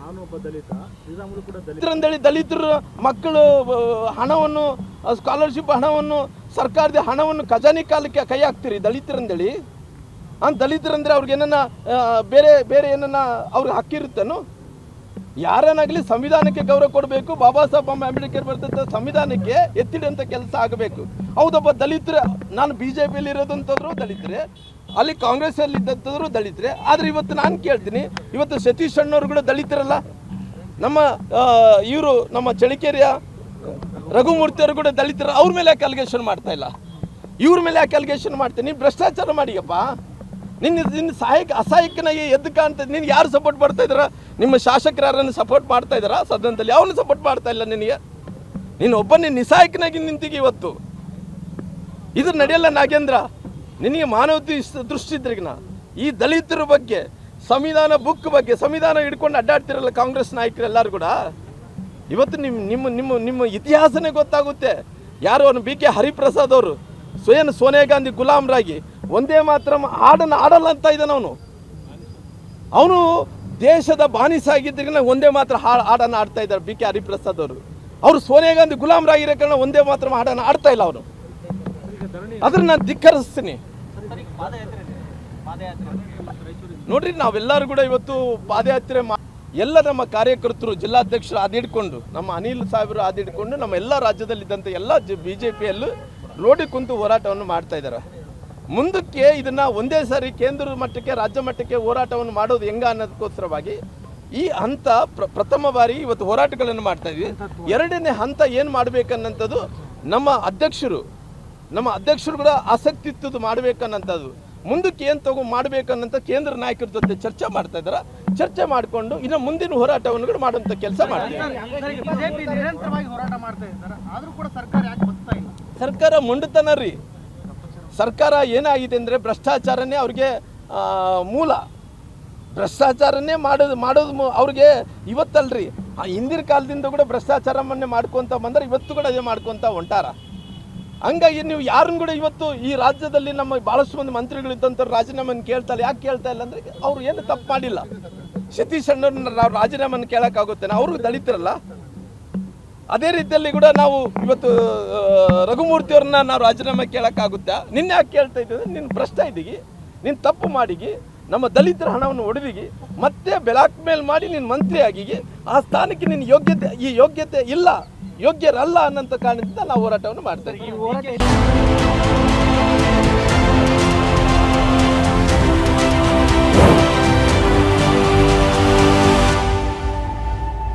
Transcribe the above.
ನಾನೊಬ್ಬ ದಲಿತ, ಶ್ರೀರಾಮುಲು ಕೂಡ ದಲಿತರಂದೇಳಿ ದಲಿತರ ಮಕ್ಕಳು ಹಣವನ್ನು, ಸ್ಕಾಲರ್ಶಿಪ್ ಹಣವನ್ನು, ಸರ್ಕಾರದ ಹಣವನ್ನು ಖಜಾನೆ ಕಾಲಕ್ಕೆ ಕೈ ಹಾಕ್ತೀರಿ ದಲಿತರಂದೇಳಿ. ದಲಿತರಂದ್ರೆ ಅವ್ರಿಗೆ ಏನನ್ನ ಬೇರೆ ಬೇರೆ ಏನನ್ನ ಅವ್ರಿಗೆ ಹಕ್ಕಿರುತ್ತೇನು? ಯಾರನ್ನಾಗಲಿ ಸಂವಿಧಾನಕ್ಕೆ ಗೌರವ ಕೊಡಬೇಕು. ಬಾಬಾ ಸಾಹೇಬ್ ಅಂಬೇಡ್ಕರ್ ಬರ್ತಂಥ ಸಂವಿಧಾನಕ್ಕೆ ಎತ್ತಿಡುವಂಥ ಕೆಲಸ ಆಗಬೇಕು. ಹೌದಪ್ಪ, ದಲಿತರು, ನಾನು BJPಯಲ್ಲಿ ಇರೋದಂತಂದ್ರು ದಲಿತರೇ, ಅಲ್ಲಿ ಕಾಂಗ್ರೆಸ್ಸಲ್ಲಿ ಇದ್ದಂಥದ್ರು ದಲಿತರೇ. ಆದರೆ ಇವತ್ತು ನಾನು ಕೇಳ್ತೀನಿ, ಇವತ್ತು ಸತೀಶ್ ಅಣ್ಣವ್ರು ಕೂಡ ದಲಿತರಲ್ಲ. ನಮ್ಮ ಇವರು ನಮ್ಮ ಚಳಿಕೆರೆಯ ರಘುಮೂರ್ತಿಯವರು ಕೂಡ ದಲಿತರು. ಅವ್ರ ಮೇಲೆ ಯಾಕೆ ಅಲಿಗೇಷನ್ ಮಾಡ್ತಾ ಇಲ್ಲ? ಇವ್ರ ಮೇಲೆ ಯಾಕೆ ಅಲಿಗೇಷನ್ ಮಾಡ್ತೀನಿ? ಭ್ರಷ್ಟಾಚಾರ ಮಾಡಿಯಪ್ಪ. ನಿನ್ನ ಅಸಹಾಯಕನಾಗಿ ಎದ್ದು ಕಾಣ್ತಾ. ನೀನು ಯಾರು ಸಪೋರ್ಟ್ ಮಾಡ್ತಾ ಇದ್ದಾರ? ನಿಮ್ಮ ಶಾಸಕರು ಯಾರನ್ನು ಸಪೋರ್ಟ್ ಮಾಡ್ತಾ ಇದ್ದಾರಾ ಸದನದಲ್ಲಿ? ಅವನು ಸಪೋರ್ಟ್ ಮಾಡ್ತಾ ಇಲ್ಲ ನಿನಗೆ. ನೀನು ಒಬ್ಬನೇ ನಿಸ್ಸಹಾಯಕನಾಗಿ ನಿಂತಿಗೆ ಇವತ್ತು. ಇದು ನಡೆಯಲ್ಲ ನಾಗೇಂದ್ರ. ನಿನಗೆ ಮಾನವತೆ ದೃಷ್ಟಿ ಇದ್ರಿಗಿನ ಈ ದಲಿತರ ಬಗ್ಗೆ, ಸಂವಿಧಾನ ಬುಕ್ ಬಗ್ಗೆ, ಸಂವಿಧಾನ ಹಿಡ್ಕೊಂಡು ಅಡ್ಡಾಡ್ತಿರಲ್ಲ ಕಾಂಗ್ರೆಸ್ ನಾಯಕರೆಲ್ಲರೂ ಕೂಡ. ಇವತ್ತು ನಿಮ್ಮ ನಿಮ್ಮ ನಿಮ್ಮ ಇತಿಹಾಸನೇ ಗೊತ್ತಾಗುತ್ತೆ. ಯಾರು ಅವನು BK ಹರಿಪ್ರಸಾದ್ ಅವರು ಸ್ವಯಂ ಸೋನಿಯಾ ಗಾಂಧಿ ಗುಲಾಮರಾಗಿ ಒಂದೇ ಮಾತ್ರ ಹಾಡನ್ನು ಆಡಲ್ಲ ಅಂತ ಇದ್ದಾನೆ ಅವನು ದೇಶದ ಬಾನಿಸಾಗಿದ್ದರಿಂದ ಒಂದೇ ಮಾತ್ರ ಹಾಡನ್ನು ಆಡ್ತಾ ಇದ್ದಾರೆ BK ಹರಿಪ್ರಸಾದ್ ಅವರು ಸೋನಿಯಾ ಗಾಂಧಿ ಗುಲಾಮರಾಗಿರೋ ಕಾರಣ ಒಂದೇ ಮಾತ್ರ ಹಾಡನ್ನು ಆಡ್ತಾ ಇಲ್ಲ ಅವನು. ಅದನ್ನ ನಾನು ಧಿಕ್ಕರಿಸ್ತೀನಿ. ನೋಡ್ರಿ, ನಾವೆಲ್ಲರೂ ಕೂಡ ಇವತ್ತು ಪಾದಯಾತ್ರೆ ಎಲ್ಲ ನಮ್ಮ ಕಾರ್ಯಕರ್ತರು, ಜಿಲ್ಲಾಧ್ಯಕ್ಷರು ಆದಿಡ್ಕೊಂಡು, ನಮ್ಮ ಅನಿಲ್ ಸಾಹೇಬರು ಆದಿಡ್ಕೊಂಡು, ನಮ್ಮ ಎಲ್ಲ ರಾಜ್ಯದಲ್ಲಿದ್ದಂಥ ಎಲ್ಲ BJPಯಲ್ಲೂ ರೋಡಿಗೆ ಕುಂತು ಹೋರಾಟವನ್ನು ಮಾಡ್ತಾ ಇದ್ದಾರೆ. ಮುಂದಕ್ಕೆ ಇದನ್ನು ಒಂದೇ ಸಾರಿ ಕೇಂದ್ರ ಮಟ್ಟಕ್ಕೆ, ರಾಜ್ಯ ಮಟ್ಟಕ್ಕೆ ಹೋರಾಟವನ್ನು ಮಾಡೋದು ಹೆಂಗ ಅನ್ನೋದಕ್ಕೋಸ್ಕರವಾಗಿ ಈ ಹಂತ ಪ್ರಥಮ ಬಾರಿ ಇವತ್ತು ಹೋರಾಟಗಳನ್ನು ಮಾಡ್ತಾ ಇದ್ವಿ. ಎರಡನೇ ಹಂತ ಏನು ಮಾಡಬೇಕನ್ನಂಥದ್ದು ನಮ್ಮ ಅಧ್ಯಕ್ಷರು ಕೂಡ ಆಸಕ್ತಿ ಇತ್ತು ಮಾಡಬೇಕನ್ನಂಥದ್ದು. ಮುಂದಕ್ಕೆ ಏನು ಮಾಡಬೇಕನ್ನಂಥ ಕೇಂದ್ರ ನಾಯಕರ ಜೊತೆ ಚರ್ಚೆ ಮಾಡ್ತಾ ಇದ್ದಾರೆ. ಚರ್ಚೆ ಮಾಡಿಕೊಂಡು ಇನ್ನು ಮುಂದಿನ ಹೋರಾಟವನ್ನು ಕೂಡ ಮಾಡುವಂಥ ಕೆಲಸ ಮಾಡ್ತೀವಿ. ಸರ್ಕಾರ ಮೊಂಡುತನ ರೀ. ಸರ್ಕಾರ ಏನಾಗಿದೆ ಅಂದರೆ ಭ್ರಷ್ಟಾಚಾರನೇ ಅವ್ರಿಗೆ ಮೂಲ. ಭ್ರಷ್ಟಾಚಾರನೇ ಮಾಡೋದು ಅವ್ರಿಗೆ ಇವತ್ತಲ್ರಿ, ಹಿಂದಿನ ಕಾಲದಿಂದ ಕೂಡ ಭ್ರಷ್ಟಾಚಾರವನ್ನೇ ಮಾಡ್ಕೊತ ಬಂದರೆ ಇವತ್ತು ಕೂಡ ಅದೇ ಮಾಡ್ಕೊತ ಹೊಂಟಾರ. ಹಂಗಾಗಿ ನೀವು ಯಾರನ್ನು ಕೂಡ ಇವತ್ತು ಈ ರಾಜ್ಯದಲ್ಲಿ ನಮ್ಮ ಭಾಳಷ್ಟು ಮಂದಿ ಮಂತ್ರಿಗಳಿದ್ದಂಥವ್ರು ರಾಜೀನಾಮೆಯನ್ನು ಕೇಳ್ತಾರೆ. ಯಾಕೆ ಕೇಳ್ತಾ ಇಲ್ಲ ಅಂದರೆ ಅವ್ರು ಏನು ತಪ್ಪು ಮಾಡಿಲ್ಲ. ಸತೀಶ್ ಅಣ್ಣವ್ರನ್ನ ನಾವು ರಾಜೀನಾಮೆಯನ್ನು ಕೇಳೋಕ್ಕಾಗುತ್ತೆ? ಅವ್ರಿಗೆ ದಲಿತರಲ್ಲ. ಅದೇ ರೀತಿಯಲ್ಲಿ ಕೂಡ ನಾವು ಇವತ್ತು ರಘುಮೂರ್ತಿಯವ್ರನ್ನ ನಾವು ರಾಜೀನಾಮೆ ಕೇಳೋಕ್ಕಾಗುತ್ತೆ? ನಿನ್ನೆ ಯಾಕೆ ಕೇಳ್ತಾ ಇದ್ದೀವಿ? ನಿನ್ನ ಭ್ರಷ್ಟ ಇದ್ದೀಗಿ, ನೀನು ತಪ್ಪು ಮಾಡಿಗಿ, ನಮ್ಮ ದಲಿತರ ಹಣವನ್ನು ಒಡೆದಿಗಿ, ಮತ್ತೆ ಬ್ಲಾಕ್ ಮೇಲ್ ಮಾಡಿ ನೀನು ಮಂತ್ರಿ ಆಗಿಗಿ, ಆ ಸ್ಥಾನಕ್ಕೆ ನಿನ್ನ ಯೋಗ್ಯತೆ ಇಲ್ಲ, ಯೋಗ್ಯರಲ್ಲ ಅನ್ನೋಂಥ ಕಾರಣದಿಂದ ನಾವು ಹೋರಾಟವನ್ನು ಮಾಡ್ತಾ ಇದ್ದೀವಿ.